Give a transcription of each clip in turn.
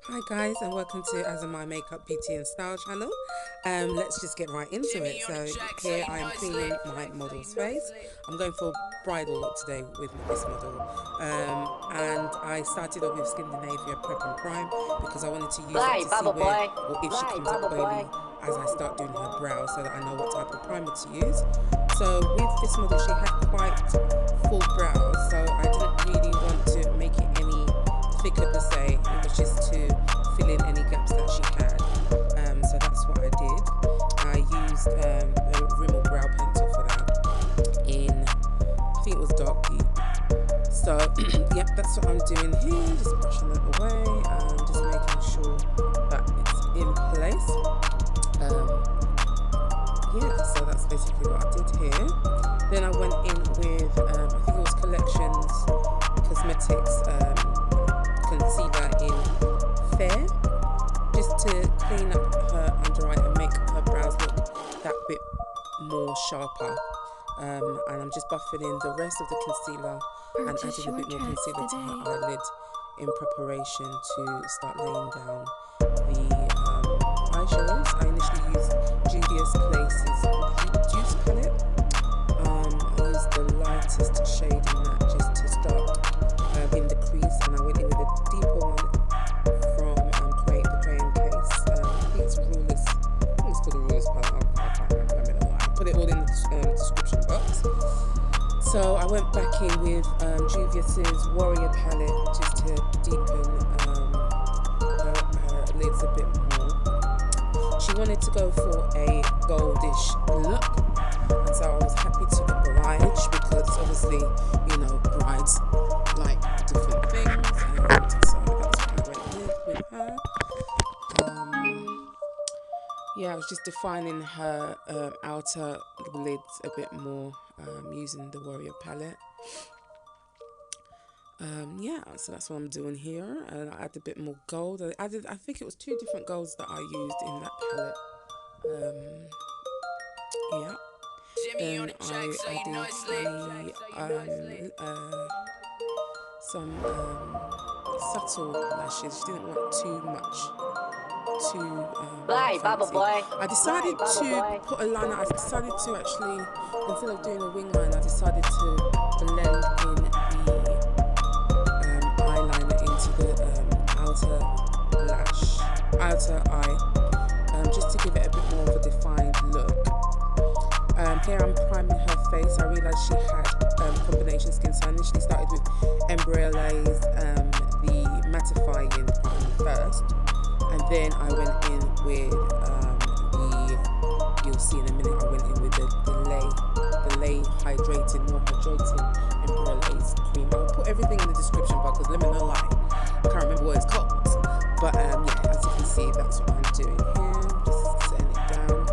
Hi guys, and welcome to RCMA Makeup Beauty and Style channel. Let's just get right into it. So here I am cleaning my model's face. I'm going for a bridal look today with this model, and I started off with Skindinavia Prep and Prime because I wanted to use it to see where or if she comes up oily as I start doing her brow, so that I know what type of primer to use. So with this model, she had quite full brows, so I didn't really want to make it any thicker per se. It was just to fill in any gaps that she had. So that's what I did. I used a Rimmel brow pencil for that in, I think it was dark deep. So yep, that's what I'm doing here. Just brushing it away and just making sure that it's in place. Yeah, so that's basically what I did here. Then I went in with I think it was Collections Cosmetics concealer in Fair, just to clean up her under eye and make her brows look that bit more sharper. And I'm just buffing in the rest of the concealer and adding a bit more concealer to her eyelid in preparation to start laying down the eyeshadows. I initially used Juvias Douce palette. I used the lightest shade in that just to start in the crease, and I went in with a deeper one from the Crayon case. I think it's Rulers. I think it's called the Rulers palette. I can't remember. I'll put it all in the description box. So I went back in with Juvias's Warrior palette just to deepen her lids a bit more. She wanted to go for a goldish look, and so I was happy to oblige because obviously, you know, brides like different things, and so that's what I went with her. Yeah, I was just defining her outer lids a bit more using the Warrior palette. Yeah, so that's what I'm doing here, and I add a bit more gold. I think it was 2 different golds that I used in that palette. Yeah. Then I added some subtle lashes. She didn't want too much, too fancy. I decided to put a liner. I decided to actually, instead of doing a wing line, I decided to blend in the eyeliner into the outer eye, just to give it a bit more of a defined look. Here I'm priming her face. I realised she had combination skin, so I initially started with Embryolisse, the mattifying primer first, and then I went in with you'll see in a minute, I went in with the Lait hydrating, more hydrating Embryolisse cream. I'll put everything in the description box because let me know lie. I can't remember what it's called. But yeah, as you can see, that's what I'm doing here. Just setting it down.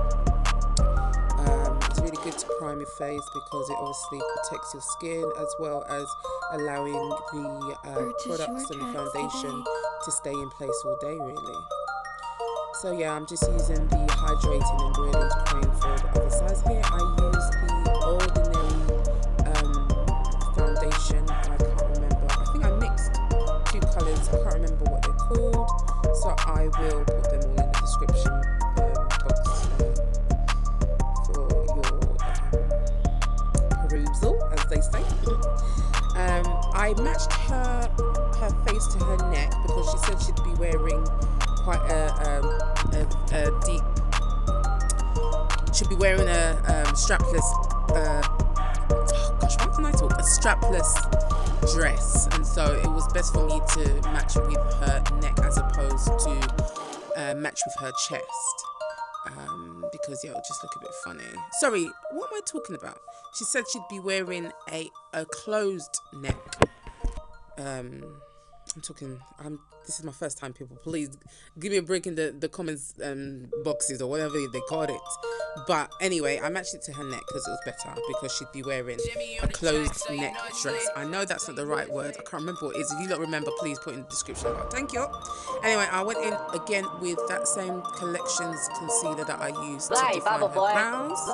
It's really good to prime your face because it obviously protects your skin as well as allowing the products and the foundation to stay in place all day, really. So yeah, I'm just using the hydrating Embryolisse cream for the other sides here. I use the Ordinary foundation. I can't remember. I think I mixed 2 colours. I can't remember what they're called. So I will put them all in the description box for your perusal, as they say. I matched her face to her neck because she said she'd be wearing quite a deep. She'd be wearing a strapless. Gosh, why can I talk? A strapless dress, and so it was best for me to match with her neck as opposed to match with her chest, because yeah, it'll just look a bit funny. Sorry, what am I talking about? She said she'd be wearing a closed neck. This is my first time, people. Please give me a break in the comments boxes or whatever they called it. But anyway, I matched it to her neck because it was better, because she'd be wearing a closed neck dress. I know that's not the right word. I can't remember what it is. If you don't remember, please put in the description box. Thank you. Anyway, I went in again with that same Collections concealer that I used to define her brows.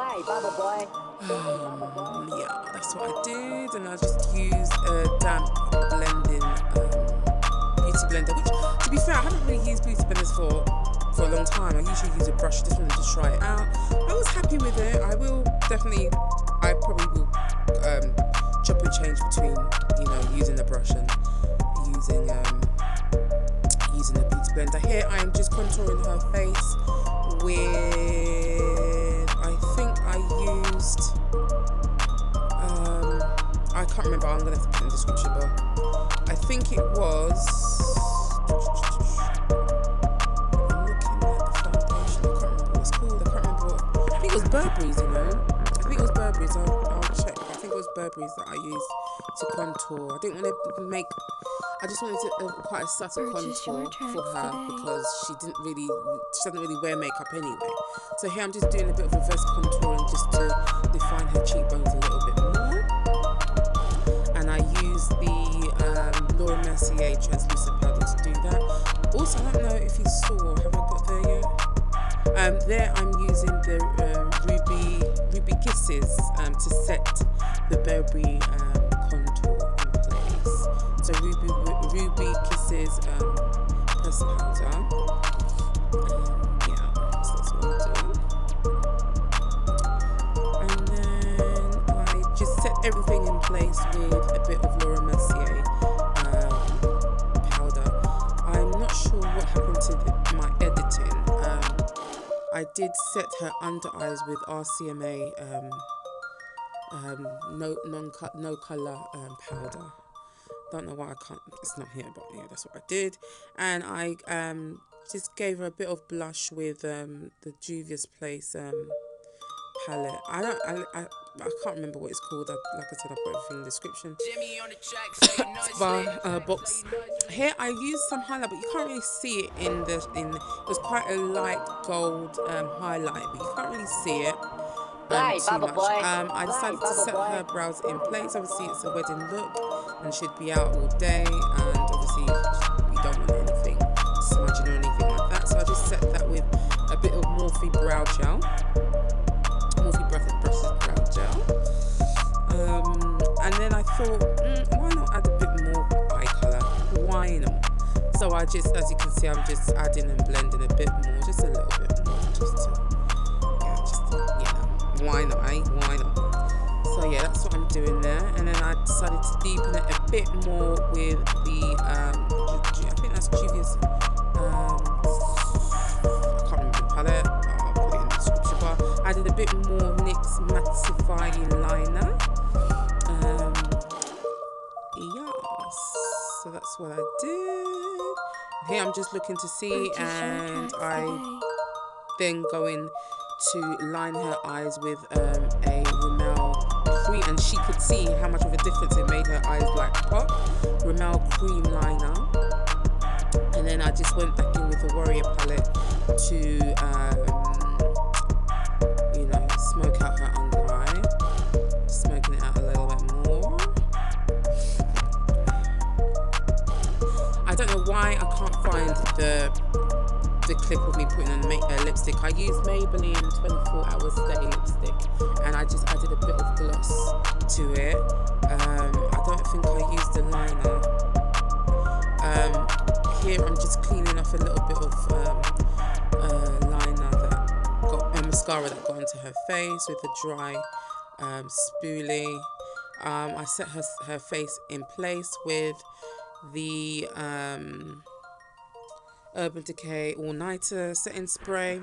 Yeah, that's what I did, and I just used a damp blending beauty blender, which, to be fair, I haven't really for a long time. I usually use a brush, just wanted to try it out. I was happy with it. I probably will chop and change between, you know, using the brush and using the beauty blender. Here I am just contouring her face with, I think I used, I can't remember, I'm going to have to put it in the description bar. I think it was, I'm looking at the foundation, I can't remember what it's called, I can't remember what, I think it was Burberrys, you know, I think it was Burberrys, I'll check, I think it was Burberrys that I used to contour. I didn't want to make, I just wanted to quite a subtle contour for her because she doesn't really wear makeup anyway. So here I'm just doing a bit of reverse contouring just to define her cheekbones a little bit more. And I use the Laura Mercier translucent powder to do that. Also, I don't know if you saw, have I got there yet? There I'm using the Ruby Kisses to set the Burberry contour in place. So Ruby Kisses press powder. Yeah, so that's what I'm doing. And then I just set everything in place with a bit of Laura Mercier powder. I'm not sure what happened to my editing. I did set her under eyes with RCMA no color powder. Don't know why I can't, it's not here, but yeah, that's what I did. And I just gave her a bit of blush with the Juvias Place palette. I can't remember what it's called. Like I said, I'll put everything in the description box. Here I used some highlight, but you can't really see it it was quite a light gold highlight, but you can't really see it too much. I decided to set her brows in place. Obviously it's a wedding look and should be out all day, and obviously we don't want anything smudging or anything like that, so I just set that with a bit of Morphe Brow Gel, Morphe Brow Gel, and then I thought, why not add a bit more eye colour, why not? So I just, as you can see, I'm just adding and blending a bit more, just a little bit more, just to, why not, eh? Why not? So yeah, that's what I'm doing there. And then I decided to deepen it a bit more with the I think that's Juvias, I can't remember the palette, I'll put it in the description bar. I did a bit more NYX mattifying liner. Yes, so that's what I did. Here I'm just looking to see, and I then go in to line her eyes with a Rimmel cream, and she could see how much of a difference it made her eyes like pop. Rimmel cream liner, and then I just went back in with the Warrior palette to you know, smoke out her under eye, smoking it out a little bit more. I don't know why I can't find the clip of me putting on lipstick. I used Maybelline 24 Hour Stay lipstick, and I just added a bit of gloss to it. I don't think I used a liner. Here I'm just cleaning off a little bit of liner that got mascara that got onto her face with a dry spoolie. I set her face in place with the Urban Decay All Nighter setting spray,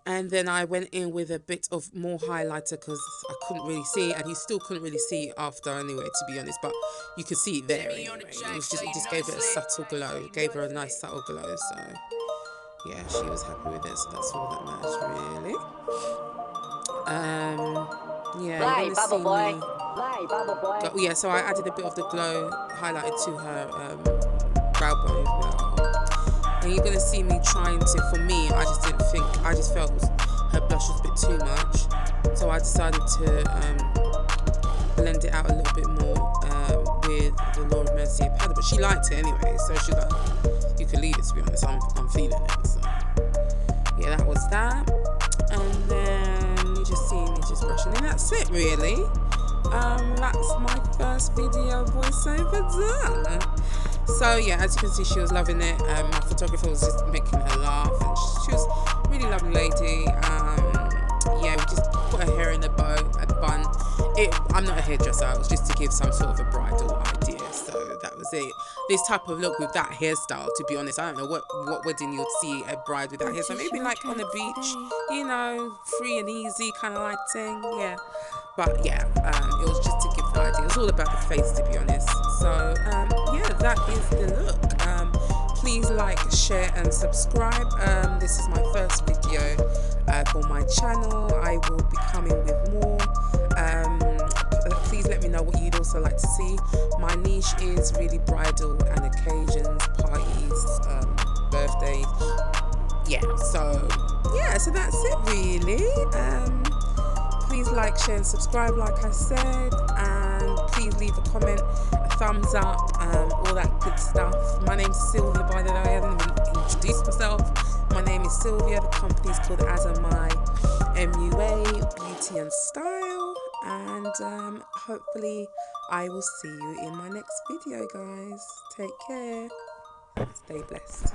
and then I went in with a bit of more highlighter because I couldn't really see it, and you still couldn't really see it after anyway, to be honest, but you could see it there anyway. It just gave it a subtle glow, it gave her a nice subtle glow. So yeah, she was happy with it, so that's all that matters really. Yeah, you're gonna see me go, yeah, so I added a bit of the glow highlighted to her brow bone as well. And you're gonna see me trying to, for me, I just felt her blush was a bit too much, so I decided to blend it out a little bit more with the Laura Mercier powder, but she liked it anyway, so she's like, you can leave it, to be honest, I'm feeling it. So yeah, that was that. And then you just see me just brushing, and that's it really. That's my first video voiceover done. So yeah, as you can see, she was loving it. My photographer was just making her laugh, and she was a really lovely lady. Yeah, we just put her hair in a bow, a bun. I'm not a hairdresser, it was just to give some sort of a bridal idea, so that was it. This type of look with that hairstyle, to be honest, I don't know what wedding you'd see a bride with that hairstyle. Maybe like on a beach, you know, free and easy kind of like thing, yeah. But yeah, it was just to give the idea. It's all about the face, to be honest. So yeah, that is the look. Please like, share and subscribe. This is my first video for my channel. I will be coming with more. Please let me know what you'd also like to see. My niche is really bridal and occasions, parties, birthdays. Yeah, so that's it really. Please like, share and subscribe like I said, and please leave a comment, a thumbs up, all that good stuff. My name's Sylvia, by the way. I haven't even introduced myself. My name is Sylvia. The company is called RCMA MUA Beauty and Style, and hopefully I will see you in my next video, guys. Take care. Stay blessed.